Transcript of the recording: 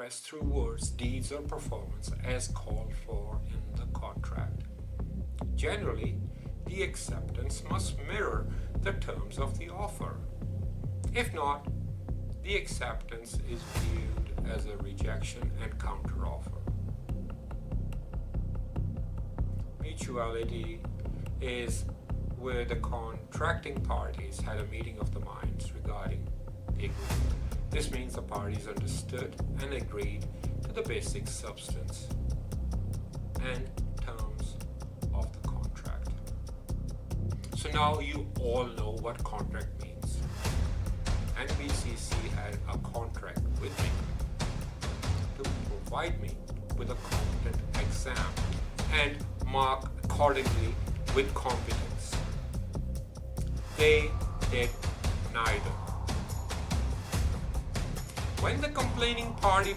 expressed through words, deeds, or performance as called for in the contract. Generally, the acceptance must mirror the terms of the offer. If not, the acceptance is viewed as a rejection and counteroffer. Mutuality is where the contracting parties had a meeting of the minds regarding the agreement. This means the parties understood and agreed to the basic substance and terms of the contract. So now you all know what contract means. NBCC had a contract with me to provide me with a competent exam and mark accordingly with competence. They did neither. When the complaining party